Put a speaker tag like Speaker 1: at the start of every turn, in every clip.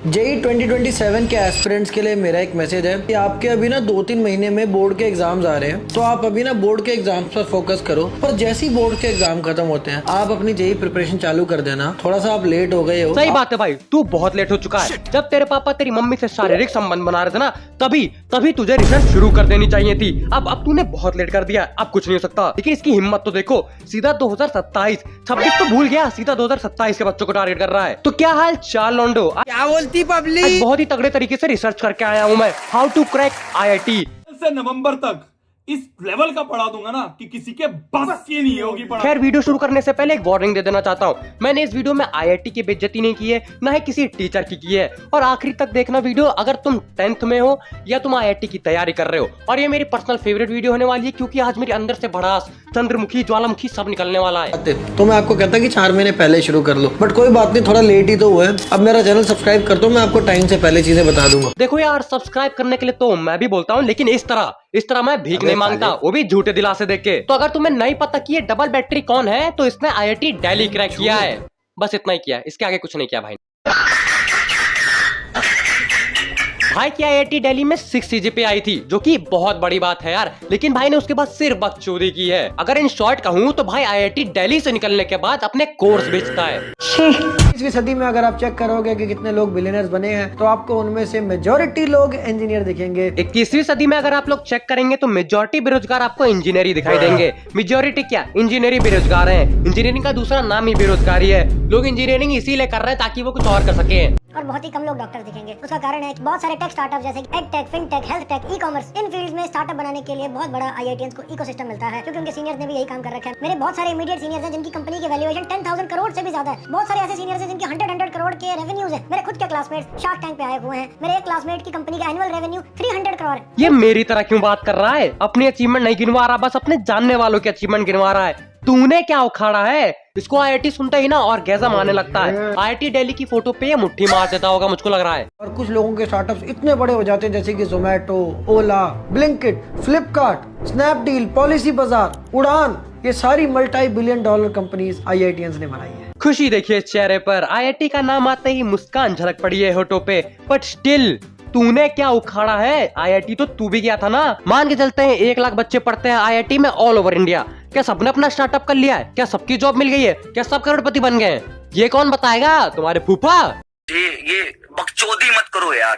Speaker 1: JEE 2027 के aspirants के लिए मेरा एक मैसेज है कि आपके अभी ना 2-3 महीने में बोर्ड के एग्जाम्स आ रहे हैं, तो आप अभी ना बोर्ड के एग्जाम्स पर फोकस करो। पर जैसे ही बोर्ड के एग्जाम खत्म होते हैं आप अपनी जेई प्रिपरेशन चालू कर देना। थोड़ा सा आप लेट हो गए हो।
Speaker 2: सही बात है भाई, तू बहुत लेट हो चुका है। जब तेरे पापा तेरी मम्मी से शारीरिक संबंध बना रहे थे ना, तभी तुझे रिसर्च शुरू कर देनी चाहिए थी। अब तूने बहुत लेट कर दिया, अब कुछ नहीं हो सकता। लेकिन इसकी हिम्मत तो देखो, सीधा 2027, 26 तो भूल गया, सीधा 2027 के बच्चों को टारगेट कर रहा है। तो क्या हाल चाल लौंडो?
Speaker 3: क्या बोलती पब्लिक?
Speaker 2: बहुत ही तगड़े तरीके से रिसर्च करके आया हूँ मैं, हाउ टू क्रैक IIT।
Speaker 4: से नवंबर तक इस लेवल का पढ़ा दूंगा ना कि किसी के बस की नहीं होगी पढ़ा।
Speaker 2: खैर, वीडियो शुरू करने से पहले एक वार्निंग दे देना चाहता हूँ। मैंने इस वीडियो में IIT की बेइज्जती नहीं की है, ना ही किसी टीचर की है। और आखिरी तक देखना वीडियो अगर तुम 10th में हो या तुम IIT की तैयारी कर रहे हो। और ये मेरी पर्सनल फेवरेट वीडियो होने वाली है, क्योंकि आज मेरे अंदर से भड़ास, चंद्रमुखी, ज्वालामुखी सब निकलने वाला है।
Speaker 1: तो मैं आपको कहता कि 4 महीने पहले शुरू कर लो, बट कोई बात नहीं, थोड़ा लेट ही तो हुआ है। अब मेरा चैनल सब्सक्राइब कर दो, मैं आपको टाइम से पहले चीजें बता दूंगा।
Speaker 2: देखो यार, सब्सक्राइब करने के लिए तो मैं भी बोलता हूँ, लेकिन इस तरह मैं भीख नहीं मांगता, वो भी झूठे दिलासे देके। तो अगर तुम्हें नहीं पता कि ये डबल बैटरी कौन है, तो इसने IIT दिल्ली क्रैक किया है। बस इतना ही किया, इसके आगे कुछ नहीं किया भाई की IIT दिल्ली में 6 CGPA आई थी, जो कि बहुत बड़ी बात है यार। लेकिन भाई ने उसके बाद सिर्फ बकचोदी की है। अगर इन शॉर्ट कहूँ तो भाई IIT दिल्ली से निकलने के बाद अपने कोर्स बेचता है।
Speaker 1: 21वीं सदी में अगर आप चेक करोगे कि कितने लोग बिलियनर्स बने हैं, तो आपको उनमें से मेजॉरिटी लोग इंजीनियर दिखेंगे।
Speaker 2: 21वीं सदी में अगर आप लोग चेक करेंगे तो मेजॉरिटी बेरोजगार आपको इंजीनियरिंग दिखाई देंगे। मेजॉरिटी क्या, इंजीनियरिंग बेरोजगार है। इंजीनियरिंग का दूसरा नाम ही बेरोजगारी है। लोग इंजीनियरिंग इसीलिए कर रहे हैं ताकि वो कुछ और कर सके।
Speaker 5: और बहुत ही कम लोग डॉक्टर दिखेंगे। उसका कारण है कि बहुत सारे टेक स्टार्टअप जैसे edtech, fintech, health tech, e commerce, इन फील्ड्स में स्टार्टअप बनाने के लिए बहुत बड़ा IITians को इकोसिस्टम मिलता है, क्योंकि उनके सीनियर्स ने भी यही काम कर रखा है। मेरे बहुत सारे इमीडिएट सीनियर्स हैं जिनकी कंपनी की वैल्यूएशन 10,000 करोड़ से भी ज्यादा है। बहुत सारे ऐसे सीनियर्स हैं जिनके 100 करोड़ के रेवेन्यूज है। मेरे खुद के क्लासमेट्स शार्क टैंक पे आए हुए हैं। मेरे एक क्लासमेट की कंपनी का एनुअल रेवेन्यू 300 करोड़ है।
Speaker 2: ये मेरी तरह क्यों बात कर रहा है? अपनी अचीवमेंट नहीं गिनवा रहा, बस अपने जानने वालों की अचीवमेंट गिनवा रहा है। तूने क्या उखाड़ा है? इसको IIT सुनता ही ना और गैज़म आने लगता है। IIT दिल्ली की फोटो पे ये मुट्ठी मार देता होगा, मुझको लग रहा है।
Speaker 1: और कुछ लोगों के स्टार्टअप्स इतने बड़े हो जाते हैं, जैसे कि जोमेटो, ओला, ब्लिंकिट, फ्लिपकार्ट, स्नैपडील, पॉलिसी बाजार, उड़ान, ये सारी $multi-billion कंपनीज IITians ने बनाई है।
Speaker 2: खुशी देखिए चेहरे पर, IIT का नाम आते ही मुस्कान झलक पड़ी है होठों पे। बट स्टिल तूने क्या उखाड़ा है? IIT तो तू भी गया था ना। मान के चलते हैं 1 लाख बच्चे पढ़ते हैं IIT में ऑल ओवर इंडिया। क्या सबने अपना स्टार्टअप कर लिया है? क्या सबकी जॉब मिल गई है? क्या सब करोड़पति बन गए हैं? ये कौन बताएगा? तुम्हारे फूफा?
Speaker 6: ये बकचोदी मत करो यार,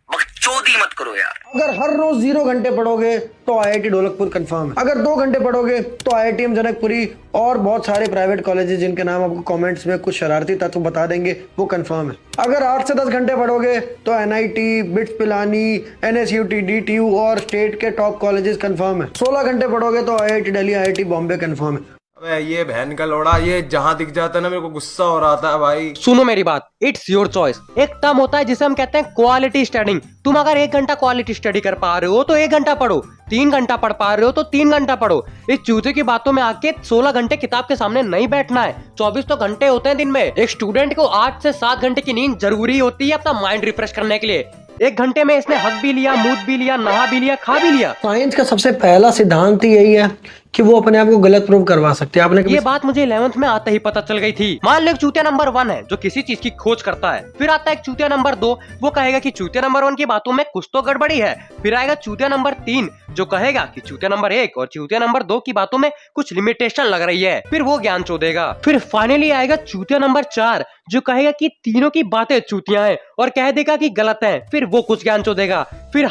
Speaker 6: बकचोदी मत करो यार।
Speaker 1: अगर हर रोज 0 घंटे पढ़ोगे तो IIT ढोलकपुर कंफर्म है। अगर 2 घंटे पढ़ोगे तो IITM जनकपुरी और बहुत सारे प्राइवेट कॉलेजेस जिनके नाम आपको कमेंट्स में कुछ शरारती तत्व बता देंगे, वो कंफर्म है। अगर 8 से 10 घंटे पढ़ोगे तो NIT, bits Pilani, NSUT, DTU और स्टेट के टॉप कॉलेजेस कंफर्म है। 16 घंटे पढ़ोगे तो IIT Delhi, IIT Bombay confirm है।
Speaker 3: अबे ये बहन का लोड़ा, ये जहाँ दिख जाता है ना, मेरे को गुस्सा हो रहा था भाई।
Speaker 2: सुनो मेरी बात, इट्स योर चॉइस। एक टर्म होता है जिसे हम कहते हैं क्वालिटी स्टडिंग। तुम अगर 1 घंटा क्वालिटी स्टडी कर पा रहे हो तो 1 घंटा पढ़ो, 3 घंटा पढ़ पा रहे हो तो 3 घंटा पढ़ो। इस चूते की बातों में आके 16 घंटे किताब के सामने नहीं बैठना है। 24 तो घंटे होते हैं दिन में। एक स्टूडेंट को 8 से 7 घंटे की नींद जरूरी होती है अपना माइंड रिफ्रेश करने के लिए। 1 घंटे में इसने हक भी लिया, मूत भी लिया, नहा भी लिया, खा भी लिया।
Speaker 1: साइंस का सबसे पहला सिद्धांत ही यही है कि वो अपने आप को गलत प्रूव करवा सकते हैं। आपने
Speaker 2: ये बात मुझे 11th में आते ही पता चल गई थी। मान लो एक चूतिया नंबर 1 है जो किसी चीज की खोज करता है। फिर आता है एक चूतिया नंबर 2, वो कहेगा कि चूतिया नंबर 1 की बातों में कुछ तो गड़बड़ी है। फिर आएगा चूतिया नंबर 3 जो कहेगा कि चूतिया नंबर 1 और चूतिया नंबर 2 की बातों में कुछ लिमिटेशन लग रही है। फिर वो ज्ञान चोदेगा। फिर फाइनली आएगा चूतिया नंबर 4 जो कहेगा कि तीनों की बातें चूतियां हैं और कह देगा कि गलत है। फिर वो कुछ ज्ञान चोदेगा। फिर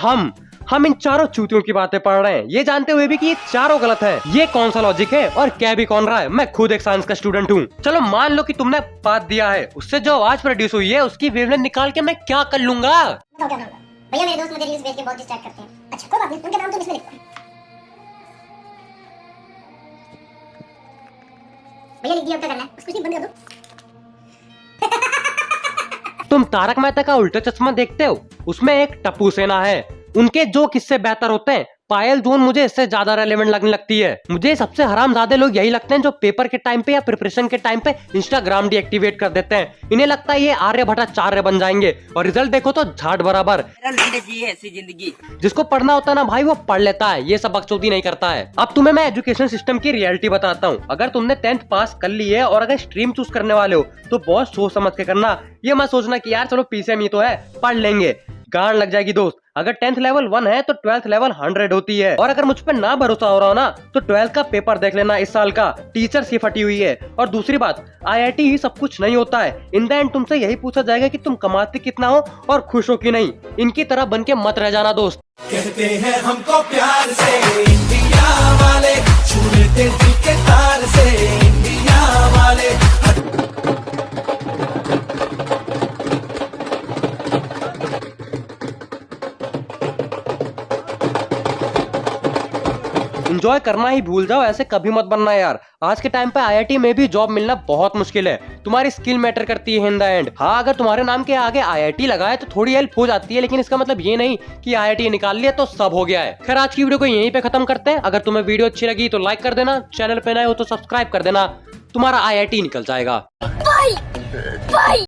Speaker 2: हम इन चारों चूतियों की बातें पढ़ रहे हैं, ये जानते हुए भी कि ये चारों गलत है। ये कौन सा लॉजिक है और क्या भी कौन रहा है? मैं खुद एक साइंस का स्टूडेंट हूँ। चलो मान लो कि तुमने बात दिया है, उससे जो आवाज प्रोड्यूस हुई है उसकी वेवलेंथ निकाल के मैं क्या कर लूंगा?
Speaker 5: बताओ क्या होगा? भैया मेरे दोस्त मुझे रील्स भेज के बहुत डिस्ट्रैक्ट करते हैं। अच्छा कोई बात नहीं, उनके नाम तो इसमें लिखो। भैया लिख दिया, अब क्या करना है? उसको सिर्फ बंद कर दो।
Speaker 2: तुम तारक मेहता का उल्टा चश्मा देखते हो? उसमें एक टप्पू सेना है। उनके जो किस्से बेहतर होते हैं पायल जोन मुझे इससे ज्यादा रेलेवेंट लगने लगती है। मुझे सबसे हरामजादे लोग यही लगते हैं जो पेपर के टाइम पे या प्रिपरेशन के टाइम पे इंस्टाग्राम डीएक्टिवेट कर देते हैं। इन्हें लगता है ये आर्य भट्टाचार्य बन जाएंगे और रिजल्ट देखो तो झाट बराबर।
Speaker 7: ऐसी जिंदगी।
Speaker 2: जिसको पढ़ना होता है ना भाई वो पढ़ लेता है, ये सब बकचोदी नहीं करता है। अब तुम्हें मैं एजुकेशन सिस्टम की रियलिटी बताता हूँ। अगर तुमने 10th पास कर ली है और अगर स्ट्रीम चूज करने वाले हो तो बहुत सोच समझ के करना। ये मत सोचना कि यार चलो पीसीएम ही तो है पढ़ लेंगे, गांड लग जाएगी दोस्त। अगर 10th लेवल 1 है तो 12th लेवल 100 होती है। और अगर मुझ पे ना भरोसा हो रहा हो ना तो 12th का पेपर देख लेना इस साल का, टीचर्स ही फटी हुई है। और दूसरी बात, आईआईटी ही सब कुछ नहीं होता है। इन द एंड तुमसे यही पूछा जाएगा कि तुम कमाते कितना हो और खुश हो कि नहीं। इनकी तरह बन के मत रह जाना दोस्त।
Speaker 8: कहते हैं हमको प्यार से इंडिया वाले, छू लेते दिल के तार से इंडिया वाले।
Speaker 2: एंजॉय करना ही भूल जाओ, ऐसे कभी मत बनना यार। आज के टाइम पे आईआईटी में भी जॉब मिलना बहुत मुश्किल है। तुम्हारी स्किल मैटर करती है इन द एंड। हाँ, अगर तुम्हारे नाम के आगे आईआईटी लगा है तो थोड़ी हेल्प हो जाती है, लेकिन इसका मतलब ये नहीं कि आईआईटी निकाल लिया तो सब हो गया है। खैर, आज की वीडियो को यहीं पे खत्म करते हैं। अगर तुम्हें वीडियो अच्छी लगी तो लाइक कर देना, चैनल पे नए हो तो सब्सक्राइब कर देना। तुम्हारा आईआईटी निकल जाएगा।